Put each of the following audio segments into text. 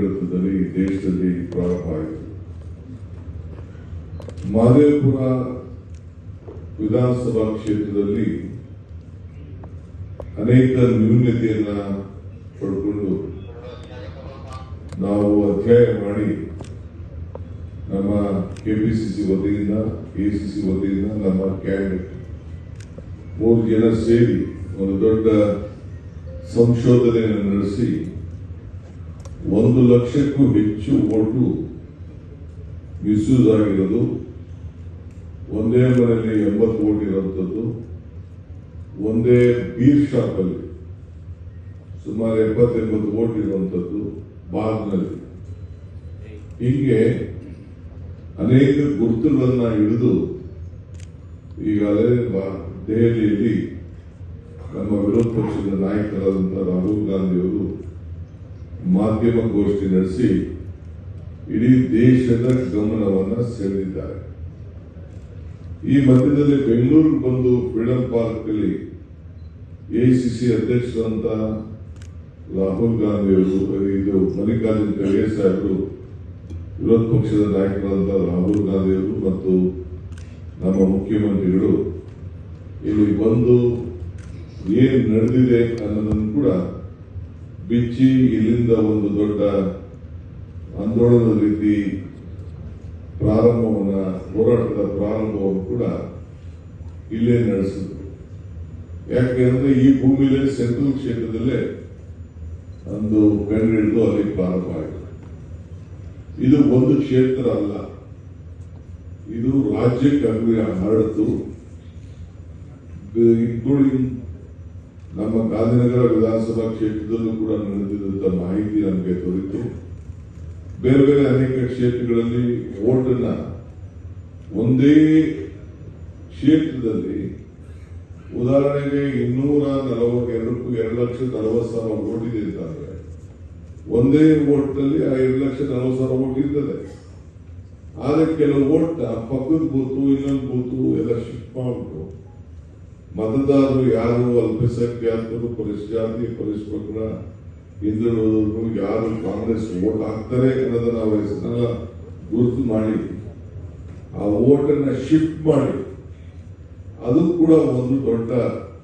ಆಡಳಿತದಲ್ಲಿ ದೇಶದಲ್ಲಿ ಪ್ರಾರಂಭ ಆಯಿತು. ಮಹದೇವಪುರ ವಿಧಾನಸಭಾ ಕ್ಷೇತ್ರದಲ್ಲಿ ಅನೇಕ ನ್ಯೂನತೆಯನ್ನ ಪಡ್ಕೊಂಡು ನಾವು ಅಧ್ಯಯನ ಮಾಡಿ ನಮ್ಮ ಕೆಪಿಸಿಸಿ ವತಿಯಿಂದ ಎಸಿಸಿ ವತಿಯಿಂದ ನಮ್ಮ ಕ್ಯಾಬಿನೆಟ್ 3 ಜನ ಸೇರಿ ಒಂದು ದೊಡ್ಡ ಸಂಶೋಧನೆಯನ್ನು ನಡೆಸಿ 1 ಲಕ್ಷಕ್ಕೂ ಹೆಚ್ಚು ಓಟು ಮಿಸ್ಯೂಸ್ ಆಗಿರೋದು, ಒಂದೇ ಮನೆಯಲ್ಲಿ 80 ಓಟ್ ಇರುವಂಥದ್ದು, ಒಂದೇ ಬೀರ್ ಶಾಪ್ ಅಲ್ಲಿ ಸುಮಾರು 70-80 ಓಟ್ ಇರುವಂಥದ್ದು, ಬಾಗ್ನಲ್ಲಿ ಹೀಗೆ ಅನೇಕ ಗುರುತುಗಳನ್ನ ಹಿಡಿದು ಈಗಾಗಲೇ ದೆಹಲಿಯಲ್ಲಿ ನಮ್ಮ ವಿರೋಧ ಪಕ್ಷದ ನಾಯಕರಾದಂತಹ ರಾಹುಲ್ ಗಾಂಧಿ ಅವರು ಮಾಧ್ಯಮ ಗೋಷ್ಠಿ ನಡೆಸಿ ಇಡೀ ದೇಶದ ಗಮನವನ್ನು ಸೆಳೆದಿದ್ದಾರೆ. ಈ ಮಧ್ಯದಲ್ಲಿ ಬೆಂಗಳೂರಿಗೆ ಬಂದು ಫ್ರೀಡಂ ಪಾರ್ಕ್ ಅಲ್ಲಿ ಎಐಸಿಸಿ ಅಧ್ಯಕ್ಷರಂತ ರಾಹುಲ್ ಗಾಂಧಿ ಅವರು, ಇದು ಮಲ್ಲಿಕಾರ್ಜುನ್ ಖರ್ಗೆ ಸಾಹೇಬರು, ವಿರೋಧ ಪಕ್ಷದ ನಾಯಕರಾದಂತಹ ರಾಹುಲ್ ಗಾಂಧಿ ಅವರು ಮತ್ತು ನಮ್ಮ ಮುಖ್ಯಮಂತ್ರಿಗಳು ಇಲ್ಲಿ ಬಂದು ಏನು ನಡೆದಿದೆ ಅನ್ನೋದನ್ನು ಕೂಡ ಬಿಚ್ಚಿ ಇಲ್ಲಿಂದ ಒಂದು ದೊಡ್ಡ ಆಂದೋಲನದ ರೀತಿ ಹೋರಾಟದ ಪ್ರಾರಂಭವನ್ನು ಕೂಡ ಇಲ್ಲೇ ನಡೆಸಿದ್ರು. ಯಾಕೆಂದ್ರೆ ಈ ಭೂಮಿಲೇ ಸೆಂಟ್ರಲ್ ಕ್ಷೇತ್ರದಲ್ಲೇ ಒಂದು ಕಂಡು ಹಿಡಿದು ಅಲ್ಲಿ ಪ್ರಾರಂಭ ಆಯಿತು. ಇದು ಒಂದು ಕ್ಷೇತ್ರ ಅಲ್ಲ, ಇದು ರಾಜ್ಯಕ್ಕೆ ಹರಡಿತು. ಇನ್ಕ್ಲೂಡಿಂಗ್ ನಮ್ಮ ಗಾಂಧಿನಗರ ವಿಧಾನಸಭಾ ಕ್ಷೇತ್ರದಲ್ಲೂ ಕೂಡ ನಡೆದಿದ್ದಂಥ ಮಾಹಿತಿ ನಮಗೆ ದೊರೆಯಿತು. ಬೇರೆ ಬೇರೆ ಅನೇಕ ಕ್ಷೇತ್ರಗಳಲ್ಲಿ ಓಟನ್ನ ಒಂದೇ ಕ್ಷೇತ್ರದಲ್ಲಿ ಉದಾಹರಣೆಗೆ 2,40,000 ಓಟ್ ಇದೆ ಅಂತಂದ್ರೆ ಒಂದೇ ಓಟ್ನಲ್ಲಿ 2,40,000 ಓಟ್ ಇರ್ತದೆ. ಆದ್ರೆ ಕೆಲವು ಓಟ್ ಪಕ್ಕದ ಬೂತು ಇನ್ನೊಂದು ಬೂತು ಎಲ್ಲ ಶಿಫ್ಟ್ ಮಾಡ್ಬಿಟ್ಟು ಮತದಾರರು ಯಾರು ಅಲ್ಪಸಂಖ್ಯಾತರು, ಪರಿಶಿಷ್ಟ ಪರಿಷ್ಕೃತರ, ಹಿಂದುಳಿದವರು ಯಾರು ಕಾಂಗ್ರೆಸ್ ಓಟ್ ಹಾಕ್ತಾರೆ ಅನ್ನೋದನ್ನ ನಾವು ಹೆಸರನ್ನ ಗುರುತು ಮಾಡಿ ಆ ಓಟನ್ನ ಶಿಫ್ಟ್ ಮಾಡಿ ಅದು ಕೂಡ ಒಂದು ದೊಡ್ಡ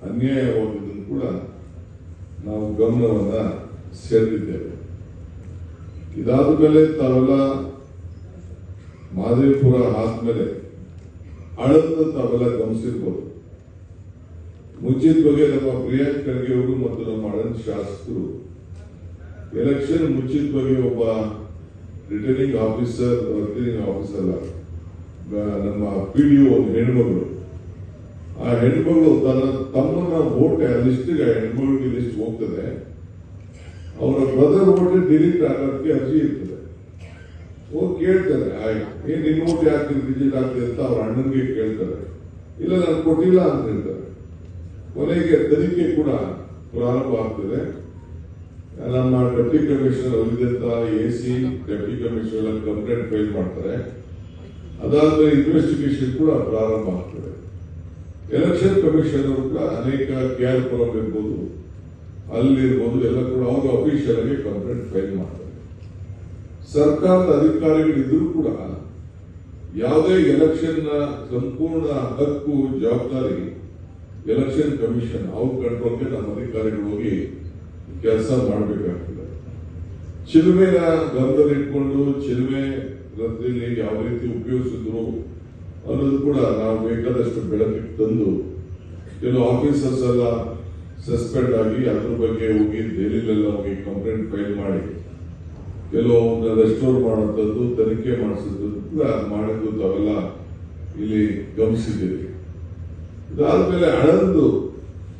ಅನ್ಯಾಯವಾಗಿದ್ದನ್ನು ಕೂಡ ನಾವು ಗಮನವನ್ನ ಸೆಳೆದಿದ್ದೇವೆ. ಇದಾದ ಮೇಲೆ ತಾವೆಲ್ಲ ಮಹದೇವಪುರ ಆದ್ಮೇಲೆ ಆಳಂದ ತಾವೆಲ್ಲ ಗಮನಿಸಿರ್ಬೋದು. ಮುಂಚಿತವಾಗಿ ನಮ್ಮ ಪ್ರಿಯಾಂಕ್ ಖರ್ಗೆ ಅವರು ಮತ್ತು ನಮ್ಮ ಆಳಂದ ಶಾಸಕರು ಎಲೆಕ್ಷನ್ ಮುಂಚಿತವಾಗಿ ಒಬ್ಬ ರಿಟರ್ನಿಂಗ್ ಆಫೀಸರ್ ನಮ್ಮ PDO ಹೆಣ್ಮಗಳು, ಆ ಹೆಣ್ಮಗಳು ತಮ್ಮನ್ನ ವೋಟ್ ಲಿಸ್ಟ್ಗೆ ಹೆಣ್ಮಗಳಿಗೆ ಲಿಸ್ಟ್ ಹೋಗ್ತದೆ, ಅವರ ಬ್ರದರ್ ವೋಟ್ ಡಿಲೀಟ್ ಆಗೋದಕ್ಕೆ ಅರ್ಜಿ ಇರ್ತದೆ. ಹೋಗಿ ಕೇಳ್ತಾರೆ, ಏನ್ ನಿನ್ನ ವೋಟ್ ಯಾಕೆ ಡಿಲೀಟ್ ಆಗ್ತದೆ ಅಂತ ಅವ್ರ ಅಣ್ಣನಿಗೆ ಕೇಳ್ತಾರೆ. ಇಲ್ಲ ನಾನು ಕೊಟ್ಟಿಲ್ಲ ಅಂತ ಹೇಳ್ತಾರೆ. ಕೊನೆಗೆ ತನಿಖೆ ಕೂಡ ಪ್ರಾರಂಭ ಆಗ್ತದೆ. ನಮ್ಮ ಡೆಪ್ಟಿ ಕಮಿಷನರ್ ಅಲ್ಲಿದ್ದಂತ AC deputy commissioner complaint file ಮಾಡ್ತಾರೆ. ಅದಾದ್ಮೇಲೆ ಇನ್ವೆಸ್ಟಿಗೇಷನ್ ಕೂಡ ಪ್ರಾರಂಭ ಆಗ್ತದೆ. ಎಲೆಕ್ಷನ್ ಕಮಿಷನರ್ ಕೂಡ ಅನೇಕ KR-ಪುರಂ ಇರ್ಬೋದು, ಅಲ್ಲಿರ್ಬೋದು, ಎಲ್ಲ ಕೂಡ ಅವರು ಅಫಿಷಿಯಲ್ ಆಗಿ ಕಂಪ್ಲೇಂಟ್ ಫೈಲ್ ಮಾಡ್ತಾರೆ. ಸರ್ಕಾರದ ಅಧಿಕಾರಿಗಳಿದ್ರೂ ಕೂಡ ಯಾವುದೇ ಎಲೆಕ್ಷನ್ ನ ಸಂಪೂರ್ಣ ಹಕ್ಕು ಜವಾಬ್ದಾರಿ ಎಲೆಕ್ಷನ್ ಕಮಿಷನ್ ಅವ್ರ ಕಂಟ್ರೋಲ್ಗೆ ನಮ್ಮ ಅಧಿಕಾರಿಗಳು ಹೋಗಿ ಕೆಲಸ ಮಾಡಬೇಕಾಗ್ತದೆ. ಚಿಲುಮೆನ ಗಮನದಲ್ಲಿಟ್ಕೊಂಡು ಚಿಲುಮೆ ರದ್ದಲ್ಲಿ ಯಾವ ರೀತಿ ಉಪಯೋಗಿಸಿದ್ರು ಅನ್ನೋದು ಕೂಡ ನಾವು ಬೇಕಾದಷ್ಟು ಬೆಳಕಿಗೆ ತಂದು ಕೆಲವು ಆಫೀಸರ್ಸ್ ಎಲ್ಲ ಸಸ್ಪೆಂಡ್ ಆಗಿ ಅದ್ರ ಬಗ್ಗೆ ಹೋಗಿ ದೆಹಲಿಲೆಲ್ಲ ಹೋಗಿ ಕಂಪ್ಲೇಂಟ್ ಫೈಲ್ ಮಾಡಿ ಕೆಲವೊಂದು ರೆಸ್ಟೋರ್ ಮಾಡುವಂಥದ್ದು, ತನಿಖೆ ಮಾಡಿಸಿದ್ದು ಕೂಡ ಮಾಡಿದ್ದು ತಾವೆಲ್ಲ ಇಲ್ಲಿ ಗಮನಿಸಿದ್ದೀವಿ. ಇದಾದ್ಮೇಲೆ ಆಳಂದು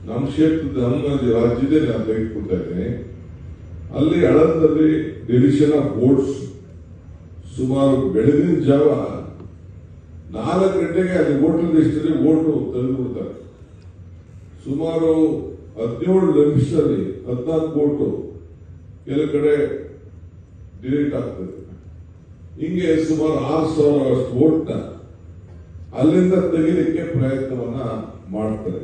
ನಮ್ಮ ಕ್ಷೇತ್ರದ ನಮ್ಮ ರಾಜ್ಯದೇ ನಾನು ತೆಗೆದುಕೊಳ್ತಾ ಇದ್ದೇನೆ. ಅಲ್ಲಿ ಆಳಂದಲ್ಲಿ ಡಿವಿಷನ್ ಆಫ್ ವೋಟ್ಸ್ ಸುಮಾರು ಬೆಳಗಿನ ಜಾವ 4 ಗಂಟೆಗೆ ಅಲ್ಲಿ ವೋಟರ್ ಲಿಸ್ಟಲ್ಲಿ ಓಟು ತೆಗೆದುಬಿಡ್ತಾರೆ. ಸುಮಾರು 17 ನಿಮಿಷದಲ್ಲಿ 14 ಓಟು ಕೆಲವು ಕಡೆ ಡಿಲೀಟ್ ಆಗ್ತದೆ. ಹಿಂಗೆ ಸುಮಾರು 6,000 ಅಷ್ಟು ಓಟ್ನ ಅಲ್ಲಿಂದ ತೆಗಿಲಿಕ್ಕೆ ಪ್ರಯತ್ನವನ್ನ ಮಾಡ್ತಾರೆ.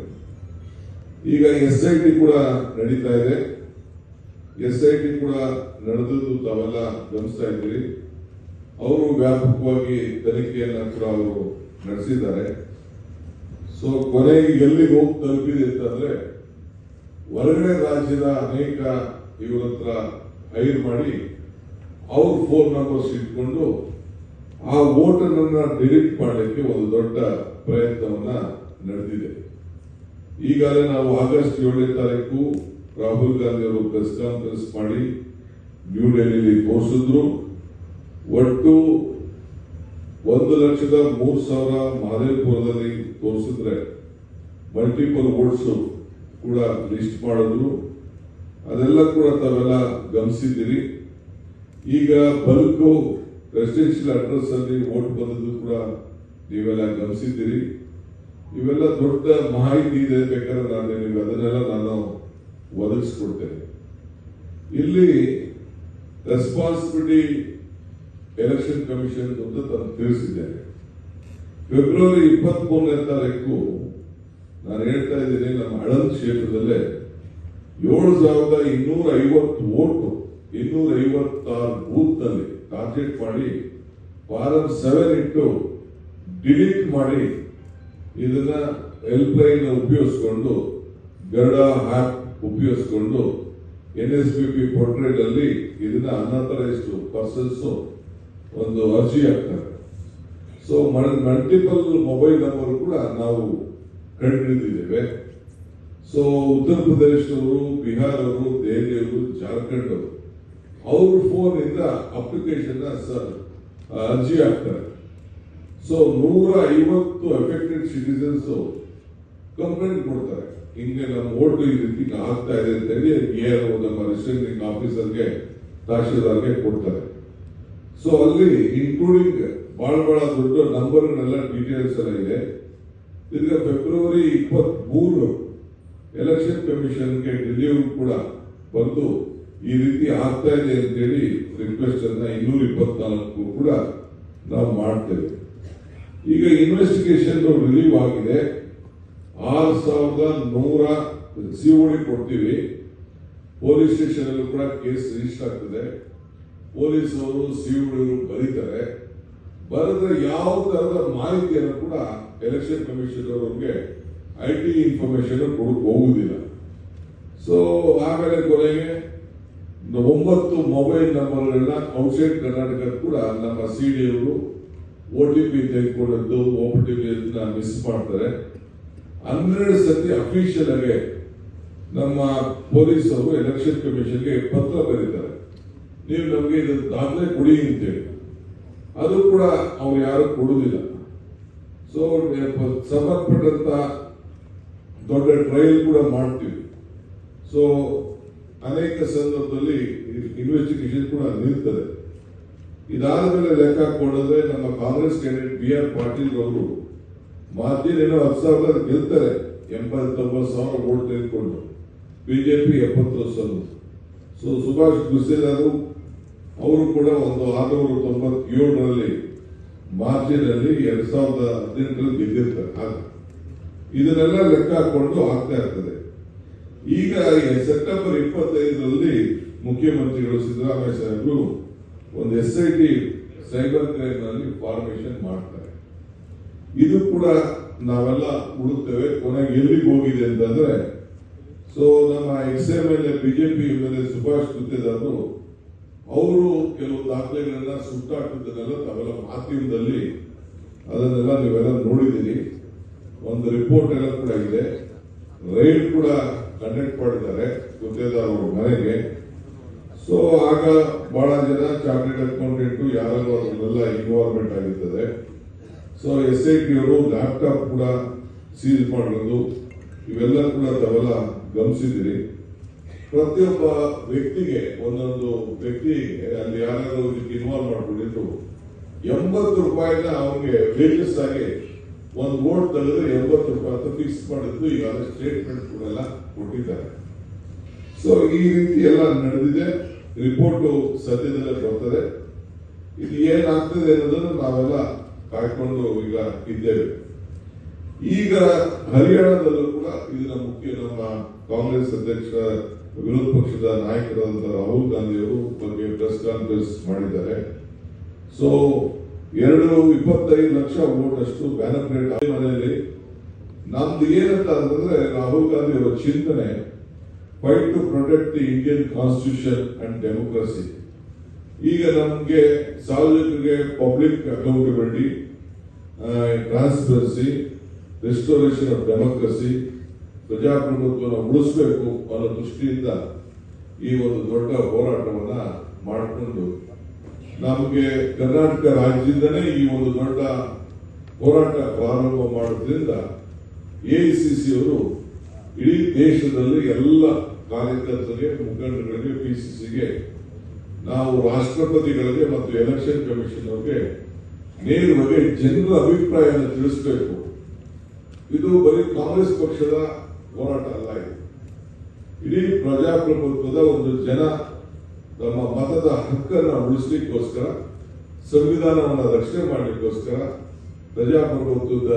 ಈಗ SIT ಕೂಡ ನಡೀತಾ ಇದೆ. SIT ಕೂಡ ನಡೆದದ್ದು ತಾವೆಲ್ಲ ಗಮನಿಸ್ತಾ ಇದ್ದೀರಿ. ಅವರು ವ್ಯಾಪಕವಾಗಿ ತನಿಖೆಯನ್ನ ಕೂಡ ಅವರು ನಡೆಸಿದ್ದಾರೆ. ಸೊ ಕೊನೆಗೆ ಎಲ್ಲಿಗೆ ಹೋಗಿ ತಲುಪಿದೆ ಅಂತಂದ್ರೆ ಹೊರಗಡೆ ರಾಜ್ಯದ ಅನೇಕ ಇವರ ಹತ್ರ ಹೈರ್ ಮಾಡಿ ಅವ್ರ ಫೋನ್ ನಂಬರ್ಸ್ ಇಟ್ಕೊಂಡು ಆ ವೋಟರ್ನ ಡಿಲೀಟ್ ಮಾಡಲಿಕ್ಕೆ ಒಂದು ದೊಡ್ಡ ಪ್ರಯತ್ನವನ್ನ ನಡೆದಿದೆ. ಈಗಾಗಲೇ ನಾವು ಆಗಸ್ಟ್ 7ನೇ ತಾರೀಕು ರಾಹುಲ್ ಗಾಂಧಿ ಅವರು ಪ್ರೆಸ್ ಕಾನ್ಫರೆನ್ಸ್ ಮಾಡಿ ನ್ಯೂ ಡೆಲ್ಲಿಲಿ ತೋರಿಸಿದ್ರು. ಒಟ್ಟು 1,03,000 ಮಹದೇವಪುರದಲ್ಲಿ ತೋರಿಸಿದ್ರೆ ಮಲ್ಟಿಪಲ್ ವೋಟ್ಸ್ ಕೂಡ ಲಿಸ್ಟ್ ಮಾಡಿದ್ರು. ಅದೆಲ್ಲ ಕೂಡ ತಾವೆಲ್ಲ ಗಮನಿಸಿದ್ದೀರಿ. ಈಗ ಬಲ್ಕ್ ರೆಸಿಡೆನ್ಷಿಯಲ್ ಅಡ್ರೆಸ್ ಅಲ್ಲಿ ವೋಟ್ ಬಂದದ್ದು ಕೂಡ ನೀವೆಲ್ಲ ಗಮನಿಸಿದ್ದೀರಿ. ಇವೆಲ್ಲ ದೊಡ್ಡ ಮಾಹಿತಿ ಇದೆ, ಬೇಕಾದ್ರೆ ನಾನು ನಿಮಗೆ ಅದನ್ನೆಲ್ಲ ನಾನು ಒದಗಿಸ್ಕೊಡ್ತೇನೆ. ಇಲ್ಲಿ ರೆಸ್ಪಾನ್ಸಿಬಿಲಿಟಿ ಎಲೆಕ್ಷನ್ ಕಮಿಷನ್ ಅಂತ ನಾನು ತಿಳಿಸಿದ್ದೇನೆ. ಫೆಬ್ರವರಿ 23ನೇ ತಾರೀಕು ನಾನು ಹೇಳ್ತಾ ಇದ್ದೀನಿ, ನಮ್ಮ ಆಳಂದ ಕ್ಷೇತ್ರದಲ್ಲೇ 7,250 ವೋಟು 256 ಬೂತ್ ನಲ್ಲಿ ಟಾರ್ಗೆಟ್ ಮಾಡಿ ಫಾರಂ 7 ಇಟ್ಟು ಡಿಲೀಟ್ ಮಾಡಿ ಇದನ್ನ ಹೆಲ್ಪ್ ಲೈನ್ ಉಪಯೋಗಿಸಿಕೊಂಡು ಗರುಡ ಆಪ್ ಉಪಯೋಗಿಸಿಕೊಂಡು NSPP ಪೋರ್ಟಲ್ ಅಲ್ಲಿ ಇದನ್ನ ಅನಾಥರೈಸ್ಡ್ ಪರ್ಸನ್ಸ್ ಒಂದು ಅರ್ಜಿ ಹಾಕ್ತಾರೆ. ಸೊ ಮಲ್ಟಿಪಲ್ ಮೊಬೈಲ್ ನಂಬರ್ ಕೂಡ ನಾವು ಕಂಡುಹಿಡಿದಿದ್ದೇವೆ. ಸೊ ಉತ್ತರ ಪ್ರದೇಶದವರು, ಬಿಹಾರ್ ಅವರು, ದೆಹಲಿಯವರು, ಜಾರ್ಖಂಡ್ ಅವರು ಅವ್ರ ಫೋನ್ ಇಂದ ಅಪ್ಲಿಕೇಶನ್ ಅರ್ಜಿ ಹಾಕ್ತಾರೆ. ಸೊ 150 ಅಫೆಕ್ಟೆಡ್ ಸಿಟಿಸನ್ಸ್ ಕಂಪ್ಲೇಂಟ್ ಕೊಡ್ತಾರೆ, ಹಿಂಗೆ ನಮ್ಮ ವೋಟ್ ಈ ರೀತಿ ಆಗ್ತಾ ಇದೆ ಅಂತ ಹೇಳಿ ನಮ್ಮ ರಿಜಿಸ್ಟ್ರಿಂಗ್ ಆಫೀಸರ್ಗೆ, ತಹಶೀಲ್ದಾರ್ಗೆ ಕೊಡ್ತಾರೆ. ಸೊ ಅಲ್ಲಿ ಇನ್ಕ್ಲೂಡಿಂಗ್ ಬಹಳ ದೊಡ್ಡ ನಂಬರ್ನೆಲ್ಲ ಡೀಟೇಲ್ಸ್ ಎಲ್ಲ ಇದೆ. ತಿರ್ಗಾ ಫೆಬ್ರವರಿ 23 ಎಲೆಕ್ಷನ್ ಕಮಿಷನ್ಗೆ ಡೆಲ್ಲಿಯವರು ಕೂಡ ಬಂದು ಈ ರೀತಿ ಆಗ್ತಾ ಇದೆ ಅಂತೇಳಿ ರಿಕ್ವೆಸ್ಟ್ ಅನ್ನ 224 ಕೂಡ ನಾವು ಮಾಡ್ತೇವೆ. ಈಗ ಇನ್ವೆಸ್ಟಿಗೇಷನ್ ರಿಲೀವ್ ಆಗಿದೆ. 6,100 COD ಕೊಡ್ತೀವಿ. ಪೊಲೀಸ್ ಸ್ಟೇಷನ್ ಅಲ್ಲೂ ಕೂಡ ಕೇಸ್ ರಿಜಿಸ್ಟರ್ ಆಗ್ತದೆ. ಪೊಲೀಸ್ ಅವರು COD ಬರೀತಾರೆ. ಬರೆದ್ರೆ ಯಾವ ತರದ ಮಾಹಿತಿಯನ್ನು ಕೂಡ ಎಲೆಕ್ಷನ್ ಕಮಿಷನ್ ಅವರಿಗೆ IT ಇನ್ಫಾರ್ಮೇಶನ್ ಕೊಡಕ್ಕೆ ಹೋಗುದಿಲ್ಲ. ಸೊ ಆಮೇಲೆ ಕೊನೆಗೆ 9 ಮೊಬೈಲ್ ನಂಬರ್ಗಳನ್ನ ಔಟ್ಸೈಡ್ ಕರ್ನಾಟಕ ಕೂಡ ನಮ್ಮ CD ಅವರು OTP ತೆಗೆದುಕೊಂಡದ್ದು OTP ಮಿಸ್ ಮಾಡ್ತಾರೆ. 12 ಸತಿ ಅಫಿಷಿಯಲ್ ಆಗಿ ನಮ್ಮ ಪೊಲೀಸ್ ಅವರು ಎಲೆಕ್ಷನ್ ಕಮಿಷನ್ಗೆ ಪತ್ರ ಬರೀತಾರೆ, ನೀವು ನಮಗೆ ಇದು ದಾಖಲೆ ಕೊಡಿ ಅಂತೇಳಿ. ಅದು ಕೂಡ ಅವ್ರು ಯಾರು ಕೊಡುವುದಿಲ್ಲ. ಸೊ ಸಂಬಂಧಪಟ್ಟಂತ ದೊಡ್ಡ ಟ್ರಯಲ್ ಕೂಡ ಮಾಡ್ತೀವಿ. ಸೊ ಅನೇಕ ಸಂದರ್ಭದಲ್ಲಿ ಇನ್ವೆಸ್ಟಿಗೇಷನ್ ಕೂಡ ನಿಲ್ತದೆ. ಇದಾದ ಮೇಲೆ ಲೆಕ್ಕ ಹಾಕೊಂಡ್ರೆ ನಮ್ಮ ಕಾಂಗ್ರೆಸ್ ಕ್ಯಾಂಡಿಡೇಟ್ BR ಪಾಟೀಲ್ ಅವರು ಮಾರ್ಜಿನ್ 10,000 ಗೆಲ್ತಾರೆ, 89,000 ವೋಟ್ ತೆಗೆದುಕೊಂಡು. BJP 70,000. ಸೊ ಸುಭಾಷ್ ಗುಸ್ಸೇದಾರು ಅವರು ಕೂಡ ಒಂದು 697ರಲ್ಲಿ ಮಾರ್ಜಿನ್ ಅಲ್ಲಿ 2018ರಲ್ಲಿ ಗೆದ್ದಿರ್ತಾರೆ. ಇದನ್ನೆಲ್ಲ ಲೆಕ್ಕ ಹಾಕೊಂಡು ಆಗ್ತಾ ಇರ್ತದೆ. ಈಗ ಸೆಪ್ಟೆಂಬರ್ 25ರಲ್ಲಿ ಮುಖ್ಯಮಂತ್ರಿಗಳು ಸಿದ್ದರಾಮಯ್ಯ ಸಾಹೇಬರು ಒಂದು SIT ಸೈಬರ್ ಕ್ರೈಮ್ ನಲ್ಲಿ ಫಾರ್ಮೇಶನ್ ಮಾಡ್ತಾರೆ. ಇದು ಕೂಡ ನಾವೆಲ್ಲ ಹುಡುಕ್ತೇವೆ. ಕೊನೆಗೆ ಎಲ್ಲಿಗೆ ಹೋಗಿದೆ ಅಂತಂದ್ರೆ, ಸೊ ನಮ್ಮ XMLA BJP MLA ಸುಭಾಷ್ ಗುತ್ತೇದಾರರು ಅವರು ಕೆಲವು ದಾಖಲೆಗಳನ್ನ ಸುಟ್ಟಾಕಿದ್ದನ್ನೆಲ್ಲ ತಾವೆಲ್ಲ ಮಾಧ್ಯಮದಲ್ಲಿ ಅದನ್ನೆಲ್ಲ ನೀವೆಲ್ಲ ನೋಡಿದ್ದೀರಿ. ಒಂದು ರಿಪೋರ್ಟ್ ಎಲ್ಲ ಕೂಡ ಇದೆ. ರೈಡ್ ಕೂಡ ಕಂಡಕ್ಟ್ ಮಾಡಿದ್ದಾರೆ ಗುತ್ತೇದಾರ್ ಅವರ ಮನೆಗೆ. ಸೊ ಆಗ ಬಹಳ ಜನ ಚಾರ್ಟೆಡ್ ಅಕೌಂಟೆಂಟ್ ಯಾರೆಲ್ಲ ಅದನ್ನೆಲ್ಲ ಇನ್ವಾಲ್ವ್ಮೆಂಟ್ ಆಗಿರ್ತದೆ. ಸೊ SIT ಅವರು ಲ್ಯಾಪ್ಟಾಪ್ ಕೂಡ ಸೀಲ್ ಮಾಡಿರೋದು ಇವೆಲ್ಲ ಕೂಡ ತಾವೆಲ್ಲ ಗಮನಿಸಿದ್ದೀರಿ. ಪ್ರತಿಯೊಬ್ಬ ವ್ಯಕ್ತಿಗೆ ಒಂದೊಂದು ವ್ಯಕ್ತಿಗೆ ಅಲ್ಲಿ ಯಾರು ಇದಕ್ಕೆ ಇನ್ವಾಲ್ವ್ ಮಾಡ್ಕೊಂಡಿದ್ರು 80 ರೂಪಾಯಿನ ಅವನಿಗೆ ವೇಜಸ್ ಆಗಿ ಒಂದು ವೋಟ್ ತೆಗೆದ್ರೆ 80 ರೂಪಾಯಿ ಅಂತ ಫಿಕ್ಸ್ ಮಾಡಿದ್ದು ಈಗ ಸ್ಟೇಟ್ಮೆಂಟ್ ಕೂಡ ಎಲ್ಲ ಕೊಟ್ಟಿದ್ದಾರೆ. ಸೊ ಈ ರೀತಿ ಎಲ್ಲ ನಡೆದಿದೆ. ರಿಪೋರ್ಟ್ ಸದ್ಯದಲ್ಲೇ ಬರ್ತದೆ. ಇದು ಏನಾಗ್ತದೆ ಅನ್ನೋದನ್ನು ನಾವೆಲ್ಲ ಕಾಯ್ಕೊಂಡು ಈಗ ಇದ್ದೇವೆ. ಈಗ ಹರಿಯಾಣದಲ್ಲೂ ಕೂಡ ಇದನ್ನ ಮುಖ್ಯ ನಮ್ಮ ಕಾಂಗ್ರೆಸ್ ಅಧ್ಯಕ್ಷ ವಿರೋಧ ಪಕ್ಷದ ನಾಯಕರಾದಂತಹ ರಾಹುಲ್ ಗಾಂಧಿ ಅವರು ಬಗ್ಗೆ ಪ್ರೆಸ್ ಕಾನ್ಫರೆನ್ಸ್ ಮಾಡಿದ್ದಾರೆ. ಸೊ 25 ಲಕ್ಷ ವೋಟ್ ಅಷ್ಟು ಬ್ಯಾನರ್ ಪ್ಲೇಟ್ ಮನೆಯಲ್ಲಿ ನಮ್ದು ಏನಂತ ಅಂತಂದ್ರೆ ರಾಹುಲ್ ಗಾಂಧಿ ಅವರ ಚಿಂತನೆ fight to protect the Indian constitution and democracy. ಈಗ ನಮಗೆ ಸಾರ್ವಜನಿಕರಿಗೆ public accountability, transparency, restoration of democracy, ಪ್ರಜಾಪ್ರಭುತ್ವವನ್ನು ಉಳಿಸಬೇಕು ಅನ್ನೋ ದೃಷ್ಟಿಯಿಂದ ಈ ಒಂದು ದೊಡ್ಡ ಹೋರಾಟವನ್ನ ಮಾಡಿಕೊಂಡು ನಮಗೆ ಕರ್ನಾಟಕ ರಾಜ್ಯದಿಂದನೇ ಈ ಒಂದು ದೊಡ್ಡ ಹೋರಾಟ ಪ್ರಾರಂಭ ಮಾಡೋದ್ರಿಂದ ಎಐಸಿಸಿ ಅವರು ಇಡೀ ದೇಶದಲ್ಲಿ ಎಲ್ಲ ಕಾರ್ಯಕರ್ತರಿಗೆ, ಮುಖಂಡರಿಗೆ, ಪಿಸಿಸಿಗೆ, ನಾವು ರಾಷ್ಟ್ರಪತಿಗಳಿಗೆ ಮತ್ತು ಎಲೆಕ್ಷನ್ ಕಮಿಷನ್ ಅವರಿಗೆ ನೇರವಾಗಿ ಜನರ ಅಭಿಪ್ರಾಯವನ್ನು ತಿಳಿಸಬೇಕು. ಇದು ಬರೀ ಕಾಂಗ್ರೆಸ್ ಪಕ್ಷದ ಹೋರಾಟ ಅಲ್ಲ, ಇದು ಇಡೀ ಪ್ರಜಾಪ್ರಭುತ್ವದ ಒಂದು ಜನ ತಮ್ಮ ಮತದ ಹಕ್ಕನ್ನು ಉಳಿಸಲಿಕ್ಕೋಸ್ಕರ, ಸಂವಿಧಾನವನ್ನು ರಕ್ಷಣೆ ಮಾಡಲಿಕ್ಕೋಸ್ಕರ, ಪ್ರಜಾಪ್ರಭುತ್ವದ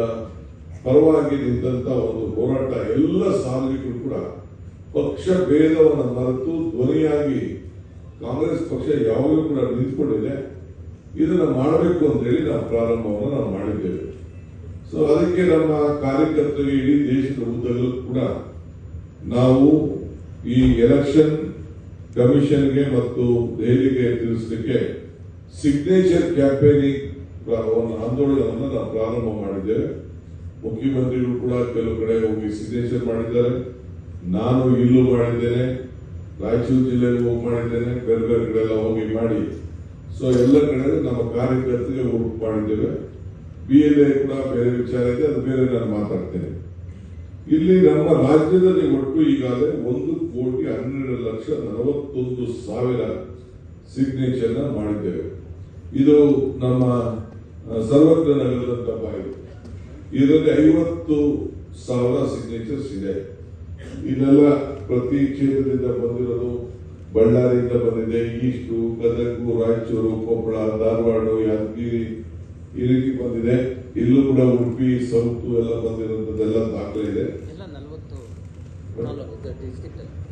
ಪರವಾಗಿ ನಿಂತಹ ಒಂದು ಹೋರಾಟ. ಎಲ್ಲ ಸಾರ್ವಜನಿಕರು ಕೂಡ ಪಕ್ಷ ಭೇದವನ್ನು ಮರೆತು ಧ್ವನಿಯಾಗಿ ಕಾಂಗ್ರೆಸ್ ಪಕ್ಷ ಯಾವಾಗಲೂ ಕೂಡ ನಿಂತ್ಕೊಂಡಿದೆ. ಇದನ್ನ ಮಾಡಬೇಕು ಅಂತ ಹೇಳಿ ನಾವು ಪ್ರಾರಂಭವನ್ನು ನಾವು ಮಾಡಿದ್ದೇವೆ. ಸೊ ಅದಕ್ಕೆ ನಮ್ಮ ಕಾರ್ಯಕರ್ತರಿಗೆ ಇಡೀ ದೇಶದ ಉದ್ದಲ್ಲೂ ಕೂಡ ನಾವು ಈ ಎಲೆಕ್ಷನ್ ಕಮಿಷನ್ಗೆ ಮತ್ತು ದೆಹಲಿಗೆ ತಿಳಿಸಲಿಕ್ಕೆ ಸಿಗ್ನೇಚರ್ ಕ್ಯಾಂಪೇನಿಂಗ್ ಆಂದೋಲನವನ್ನು ನಾವು ಪ್ರಾರಂಭ ಮಾಡಿದ್ದೇವೆ. ಮುಖ್ಯಮಂತ್ರಿಗಳು ಕೂಡ ಕೆಲವು ಕಡೆ ಹೋಗಿ ಸಿಗ್ನೇಚರ್ ಮಾಡಿದ್ದಾರೆ. ನಾನು ಇಲ್ಲೂ ಮಾಡಿದ್ದೇನೆ, ರಾಯಚೂರು ಜಿಲ್ಲೆಯಲ್ಲಿ ಹೋಗಿ ಮಾಡಿದ್ದೇನೆ, ಬೇರೆ ಬೇರೆ ಕಡೆ ಎಲ್ಲ ಹೋಗಿ ಮಾಡಿ. ಸೊ ಎಲ್ಲ ಕಡೆ ನಮ್ಮ ಕಾರ್ಯಕರ್ತರಿಗೆ ಹುಡುಕು ಮಾಡಿದ್ದೇವೆ. BLA ಕೂಡ ಬೇರೆ ವಿಚಾರ ಇದೆ, ಅದು ಬೇರೆ ನಾನು ಮಾತಾಡ್ತೇನೆ. ಇಲ್ಲಿ ನಮ್ಮ ರಾಜ್ಯದಲ್ಲಿ ಒಟ್ಟು ಈಗಾಗಲೇ 1,12,41,000 ಸಿಗ್ನೇಚರ್ ಮಾಡಿದ್ದೇವೆ. ಇದು ನಮ್ಮ ಸರ್ವಜ್ಞ ನಗರದಂತ ಬಾಯಿ. ಇದರಲ್ಲಿ 50,000 ಸಿಗ್ನೇಚರ್ಸ್ ಇದೆ. ಇದೆಲ್ಲ ಪ್ರತಿ ಕ್ಷೇತ್ರದಿಂದ ಬಂದಿರೋದು. ಬಳ್ಳಾರಿಯಿಂದ ಬಂದಿದೆ, ಈಸ್ಟು, ಗದಗ, ರಾಯಚೂರು, ಕೊಪ್ಪಳ, ಧಾರವಾಡ, ಯಾದಗಿರಿ ಈ ರೀತಿ ಬಂದಿದೆ. ಇಲ್ಲೂ ಕೂಡ ಉಡುಪಿ, ಸೌತ್ ಎಲ್ಲ ಬಂದಿರೋದೆಲ್ಲ ದಾಖಲೆ ಇದೆ.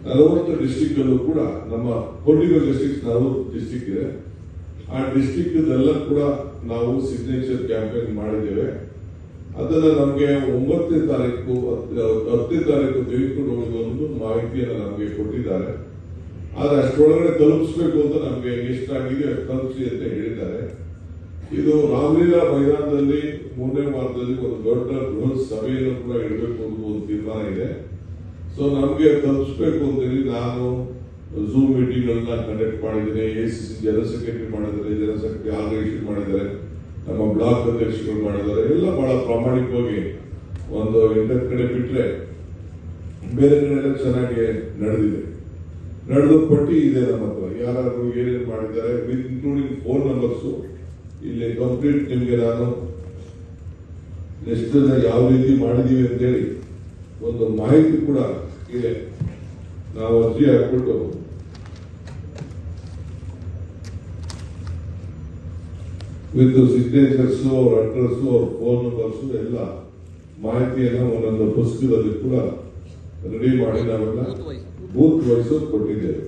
40 ಡಿಸ್ಟಿಕ್ ಅಲ್ಲೂ ಕೂಡ ನಮ್ಮ ಪೊಲಿಟಿಕಲ್ ಡಿಸ್ಟ್ರಿಕ್ಟ್ 40 ಡಿಸ್ಟಿಕ್ ಇದೆ. ಆ ಡಿಸ್ಟಿಕ್ ಎಲ್ಲ ಕೂಡ ನಾವು ಸಿಗ್ನೇಚರ್ ಕ್ಯಾಂಪೇನ್ ಮಾಡಿದ್ದೇವೆ. ಅದನ್ನ ನಮಗೆ 9ನೇ ತಾರೀಕು 10ನೇ ತಾರೀಕು ತೆಗೆದುಕೊಂಡು ಹೋಗೋದು ಒಂದು ಮಾಹಿತಿಯನ್ನು ನಮಗೆ ಕೊಟ್ಟಿದ್ದಾರೆ. ಆದ್ರೆ ಅಷ್ಟರೊಳಗಡೆ ತಲುಪಿಸಬೇಕು ಅಂತ ನಮಗೆ ಎಷ್ಟಾಗಿದೆ ಅಷ್ಟು ತಲುಪಿಸಿ ಅಂತ ಹೇಳಿದ್ದಾರೆ. ಇದು ರಾಮಲೀಲಾ ಮೈದಾನದಲ್ಲಿ 3ನೇ ವಾರದಲ್ಲಿ ಒಂದು ದೊಡ್ಡ ಬೃಹತ್ ಸಭೆಯನ್ನು ಕೂಡ ಇಡಬೇಕು ಅನ್ನೋ ಒಂದು ತೀರ್ಮಾನ ಇದೆ. ಸೊ ನಮಗೆ ತಲುಪಿಸಬೇಕು ಅಂತ ಹೇಳಿ ನಾನು ಝೂಮ್ ಮೀಟಿಂಗ್ ಗಳನ್ನ ಕಂಡಕ್ಟ್ ಮಾಡಿದ್ದೇನೆ. ACC ಜನರಲ್ ಸೆಕ್ರೆಟರಿ ಮಾಡಿದ್ದಾರೆ, ಜನರಲ್ ಸೆಕ್ರೆಟರಿ ಆರ್ಗನೈಸೇಷನ್ ಮಾಡಿದ್ದಾರೆ, ನಮ್ಮ ಬ್ಲಾಕ್ ಅಧ್ಯಕ್ಷರು ಮಾಡಿದ್ದಾರೆ. ಎಲ್ಲ ಬಹಳ ಪ್ರಾಮಾಣಿಕವಾಗಿ ಒಂದು 8 ಕಡೆ ಬಿಟ್ರೆ ಬೇರೆ ಕಡೆ ಎಲ್ಲ ಚೆನ್ನಾಗಿ ನಡೆದಿದೆ. ನಡೆದ ಪಟ್ಟಿ ಇದೆ ನಮ್ಮ ಹತ್ರ, ಯಾರು ಏನೇನು ಮಾಡಿದ್ದಾರೆ ಇನ್ಕ್ಲೂಡಿಂಗ್ ಫೋನ್ ನಂಬರ್ಸ್ ಇಲ್ಲಿ ಕಂಪ್ಲೀಟ್ ನಿಮಗೆ ನಾನು ಎಷ್ಟು ಯಾವ ರೀತಿ ಮಾಡಿದೀವಿ ಅಂತೇಳಿ ಒಂದು ಮಾಹಿತಿ ಕೂಡ ಇದೆ. ನಾವು ಅರ್ಜಿ ಹಾಕ್ಬಿಟ್ಟು ವಿತ್ ಸಿಗ್ನೇಚರ್ಸ್, ಅವ್ರ ಅಡ್ರೆಸ್, ಅವ್ರ ಫೋನ್ ನಂಬರ್ಸ್ ಎಲ್ಲ ಮಾಹಿತಿಯನ್ನು ಒಂದೊಂದು ಪುಸ್ತಕದಲ್ಲಿ ಕೂಡ ರೆಡಿ ಮಾಡಿ ನಾವೆಲ್ಲ ಬೂತ್ ವೈಸ್ ಕೊಟ್ಟಿದ್ದೇವೆ.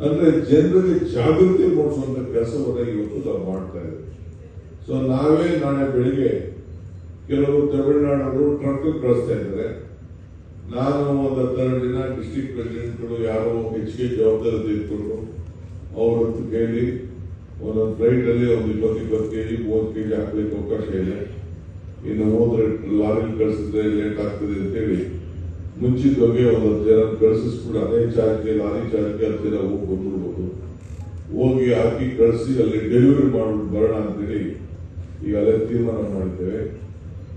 ಅಂದ್ರೆ ಜನರಿಗೆ ಜಾಗೃತಿ ಮೂಡಿಸುವಂತ ಕೆಲಸವನ್ನ ಇವತ್ತು ನಾವು ಮಾಡ್ತಾ ಇದ್ದೇವೆ. ಸೊ ನಾವೇ ನಾಳೆ ಬೆಳಿಗ್ಗೆ ಕೆಲವು ತಮಿಳುನಾಡವರು ಟ್ರಕ್ ಕಳಿಸ್ತಾ ಇದ್ದಾರೆ. ನಾನು ಒಂದು 12 ದಿನ ಡಿಸ್ಟ್ರಿಕ್ಟ್ ಪ್ರೆಸಿಡೆಂಟ್ಗಳು ಯಾರೋ ಹೆಚ್ಚಿಗೆ ಜವಾಬ್ದಾರಿ ತೆಗೆದುಕೊಂಡು ಅವ್ರ ಕೈಲಿ ಒಂದೊಂದು ಫ್ಲೈಟ್ ಅಲ್ಲಿ ಒಂದು 20 kg 30 kg ಹಾಕ್ಲಿಕ್ಕೆ ಅವಕಾಶ ಇದೆ. ಇನ್ನು ಹೋದ್ರೆ ಲಾರಿ ಕಳಿಸಿದ್ರೆ ಲೇಟ್ ಆಗ್ತದೆ ಅಂತೇಳಿ ಮುಂಚಿತವಾಗಿ ಒಂದು 10 ಜನ ಕಳಿಸಿಸ್ಬಿಟ್ಟು ಅದೇ ಚಾರ್ಜ್ಗೆ, ಲಾರಿ ಚಾರ್ಜ್ಗೆ 10 ಜನ ಹೋಗಿ ಬಂದ್ಬಿಡ್ಬೋದು. ಹೋಗಿ ಹಾಕಿ ಕಳಿಸಿ ಅಲ್ಲಿ ಡೆಲಿವರಿ ಮಾಡ್ಬಿಟ್ಟು ಬರೋಣ ಅಂತೇಳಿ ಈಗ ಅಲ್ಲೇ ತೀರ್ಮಾನ ಮಾಡಿದ್ದೇವೆ.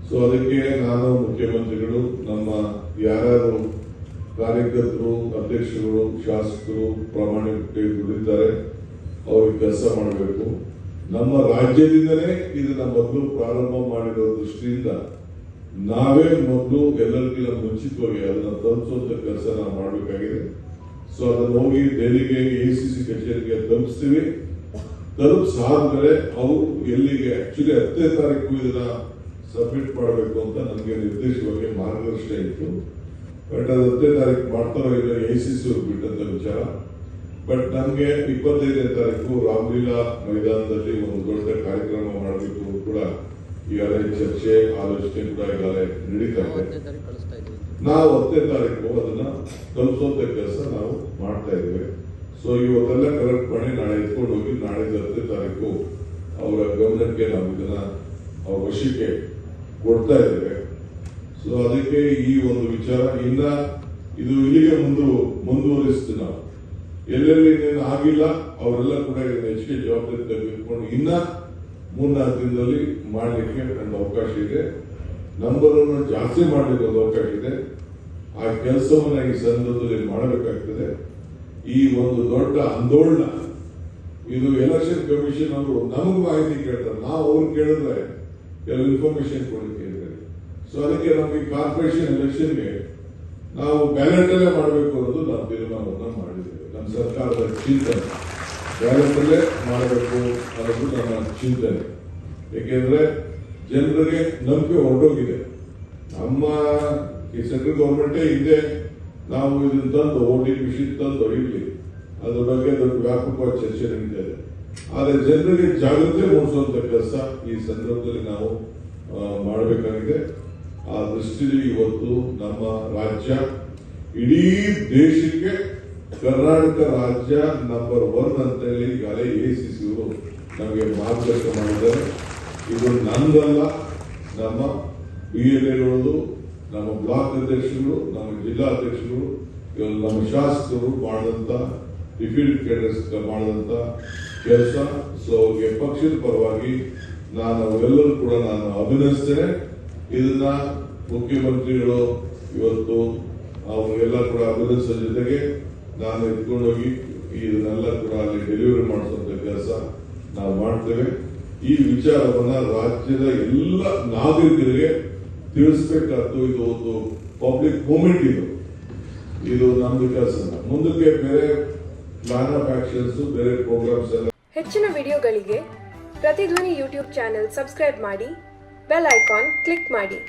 ಸೊ ಅದಕ್ಕೆ ನಾನು, ಮುಖ್ಯಮಂತ್ರಿಗಳು, ನಮ್ಮ ಯಾರ್ಯಾರು ಕಾರ್ಯಕರ್ತರು, ಅಧ್ಯಕ್ಷರು, ಶಾಸಕರು ಪ್ರಾಮಾಣಿಕತೆ ದುಡಿದ್ದಾರೆ ಅವ್ರಿಗೆ ಕೆಲಸ ಮಾಡಬೇಕು. ನಮ್ಮ ರಾಜ್ಯದಿಂದಲೇ ಇದನ್ನ ಮೊದಲು ಪ್ರಾರಂಭ ಮಾಡಿರೋ ದೃಷ್ಟಿಯಿಂದ ನಾವೇ ಮೊದಲು ಎಲ್ಲರಿಗಿಂತ ಮುಂಚಿತವಾಗಿ ಅದನ್ನ ತಲುಪಿಸುವಂತ ಕೆಲಸ ನಾವು ಮಾಡಬೇಕಾಗಿದೆ. ಸೊ ಅದನ್ನ ಹೋಗಿ ದೆಹಲಿಗೆ ACC ಕಚೇರಿಗೆ ತಲುಪಿಸ್ತೀವಿ. ತಲುಪಿಸಾದ್ಮೇಲೆ ಅವರು ಎಲ್ಲಿಗೆ ಆಕ್ಚುಲಿ 10ನೇ ತಾರೀಕು ಇದನ್ನ ಸಬ್ಮಿಟ್ ಮಾಡಬೇಕು ಅಂತ ನಮಗೆ ನಿರ್ದೇಶವಾಗಿ ಮಾರ್ಗದರ್ಶನ ಇತ್ತು. ಬಟ್ ಅದು 10ನೇ ತಾರೀಕು ಮಾಡ್ತಾರೋ ಇಲ್ಲ ACC ಬಿಟ್ಟಂತ ವಿಚಾರ. ಬಟ್ ನಮ್ಗೆ 25ನೇ ತಾರೀಕು ರಾಮಲೀಲಾ ಮೈದಾನದಲ್ಲಿ ಒಂದು ದೊಡ್ಡ ಕಾರ್ಯಕ್ರಮ ಮಾಡಬೇಕು ಕೂಡ ಈಗಾಗಲೇ ಚರ್ಚೆ ಆಲೋಚನೆ ಕೂಡ ಈಗಾಗಲೇ ನಡೀತಾ ಇದೆ. ನಾವು 10ನೇ ತಾರೀಕು ಅದನ್ನ ಕಲಿಸೋಂತ ಕೆಲಸ ನಾವು ಮಾಡ್ತಾ ಇದ್ದೇವೆ. ಸೊ ಇವತ್ತೆಲ್ಲ ಕರೆಕ್ಟ್ ಮಾಡಿ ನಾಳೆ ಎತ್ಕೊಂಡು ಹೋಗಿ ನಾಳೆ 10ನೇ ತಾರೀಕು ಅವರ ಗಮನಕ್ಕೆ ನಾವು ಇದನ್ನ ಅವ್ರ ವಶಕ್ಕೆ ಕೊಡ್ತಾ ಇದ್ದೇವೆ. ಸೊ ಅದಕ್ಕೆ ಈ ಒಂದು ವಿಚಾರ ಇನ್ನ ಇದು ಇಲ್ಲಿಗೆ ಮುಂದುವರಿಸ್ತೀವಿ ನಾವು. ಎಲ್ಲೆಲ್ಲಿ ಇನ್ನೇನು ಆಗಿಲ್ಲ ಅವರೆಲ್ಲ ಕೂಡ ಹೆಚ್ಚಿಗೆ ಜವಾಬ್ದಾರಿ ತೆಗೆದುಕೊಂಡು ಇನ್ನ 3-4 ದಿನದಲ್ಲಿ ಮಾಡಲಿಕ್ಕೆ ಒಂದು ಅವಕಾಶ ಇದೆ. ನಂಬರ್ ಅನ್ನು ಜಾಸ್ತಿ ಮಾಡಲಿಕ್ಕೆ ಒಂದು ಅವಕಾಶ ಇದೆ. ಆ ಕೆಲಸವನ್ನ ಈ ಸಂದರ್ಭದಲ್ಲಿ ಮಾಡಬೇಕಾಗ್ತದೆ. ಈ ಒಂದು ದೊಡ್ಡ ಆಂದೋಲನ ಇದು ಎಲೆಕ್ಷನ್ ಕಮಿಷನ್ ಅವರು ನಮಗೂ ಮಾಹಿತಿ ಕೇಳ್ತಾರೆ, ನಾವು ಅವ್ರು ಕೇಳಿದ್ರೆ ಕೆಲವು ಇನ್ಫಾರ್ಮೇಶನ್ ಕೊಡಲಿಕ್ಕೆ ಹೇಳ್ತಾರೆ. ಸೊ ಅದಕ್ಕೆ ನಮಗೆ ಕಾರ್ಪೊರೇಷನ್ ಎಲೆಕ್ಷನ್ಗೆ ನಾವು ಬ್ಯಾಲೆಟ್ ಅಲ್ಲೇ ಮಾಡಬೇಕು ಅನ್ನೋದು ನಾವು ತೀರ್ಮಾನವನ್ನ ಮಾಡಿದ್ದೇವೆ. ನಮ್ಮ ಸರ್ಕಾರದ ಚಿಂತನೆ ಬ್ಯಾಲೆಟ್ ಅಲ್ಲೇ ಮಾಡಬೇಕು ಅನ್ನೋದು ನಮ್ಮ ಚಿಂತನೆ. ಏಕೆಂದ್ರೆ ಜನರಿಗೆ ನಂಬಿಕೆ ಹೊರಟೋಗಿದೆ. ನಮ್ಮ ಈ ಸೆಂಟ್ರಲ್ ಗವರ್ಮೆಂಟೇ ಹಿಂದೆ ನಾವು ಇದನ್ನ ತಂದು ವೋಟಿಂಗ್ ಮಿಷಿನ್ ತಂದು ಇರಲಿ ಅದ್ರ ಬಗ್ಗೆ ದೊಡ್ಡ ವ್ಯಾಪಕವಾದ ಚರ್ಚೆ ನಡೀತಾ ಇದೆ. ಆದರೆ ಜನರಿಗೆ ಜಾಗೃತಿ ಮೂಡಿಸುವಂತ ಕೆಲಸ ಈ ಸಂದರ್ಭದಲ್ಲಿ ನಾವು ಮಾಡಬೇಕಾಗಿದೆ. ಆ ದೃಷ್ಟಿಯಲ್ಲಿ ಇವತ್ತು ನಮ್ಮ ರಾಜ್ಯ ಇಡೀ ದೇಶಕ್ಕೆ ಕರ್ನಾಟಕ ರಾಜ್ಯ ನಂಬರ್ 1 ಅಂತ ಹೇಳಿ ಈಗಾಗಲೇ ACC ಅವರು ನಮಗೆ ಮಾರ್ಗದರ್ಶನ ಮಾಡಿದ್ದಾರೆ. ಇದು ನಂದಲ್ಲ, ನಮ್ಮ BLAಗಳದು, ನಮ್ಮ ಬ್ಲಾಕ್ ಅಧ್ಯಕ್ಷರು, ನಮ್ಮ ಜಿಲ್ಲಾ ಅಧ್ಯಕ್ಷರು, ನಮ್ಮ ಶಾಸಕರು ಮಾಡಿದಂತ ಡಿಫೀಲ್ಡ್ ಕೇಡರ್ಸ್ ಮಾಡಿದಂತ ಕೆಲಸ. ಸೊ ಪಕ್ಷದ ಪರವಾಗಿ ನಾನು ಅವರೆಲ್ಲರೂ ಕೂಡ ನಾನು ಅಭಿನಂದಿಸ್ತೇನೆ. ಇದನ್ನ ಮುಖ್ಯಮಂತ್ರಿಗಳು ಇವತ್ತು ಅವರಿಗೆಲ್ಲ ಕೂಡ ಅಭಿನಂದಿಸೋ ಜೊತೆಗೆ ನಾನು ಎತ್ಕೊಂಡೋಗಿ ಇದನ್ನೆಲ್ಲ ಕೂಡ ಅಲ್ಲಿ ಡೆಲಿವರಿ ಮಾಡಿಸುವಂತ ಕೆಲಸ ನಾವು ಮಾಡ್ತೇವೆ. ಈ ವಿಚಾರವನ್ನ ರಾಜ್ಯದ ಎಲ್ಲ ನಾಗರಿಕರಿಗೆ ತಿಳಿಸಬೇಕಾದ್ದು. ಇದು ಒಂದು ಪಬ್ಲಿಕ್ ಮೂವ್ಮೆಂಟ್. ಇದು ನಮ್ದು ಕೆಲಸ. ಮುಂದಕ್ಕೆ ಬೇರೆ ಪ್ಲಾನ್ ಆಫ್ ಆಕ್ಷನ್ಸ್, ಬೇರೆ ಪ್ರೋಗ್ರಾಮ್ಸ್ ಎಲ್ಲ. ಹೆಚ್ಚಿನ ವಿಡಿಯೋಗಳಿಗೆ ಪ್ರತಿಧ್ವನಿ ಯೂಟ್ಯೂಬ್ ಚಾನೆಲ್ ಸಬ್ಸ್ಕ್ರೈಬ್ ಮಾಡಿ, ಬೆಲ್ ಐಕಾನ್ ಕ್ಲಿಕ್ ಮಾಡಿ.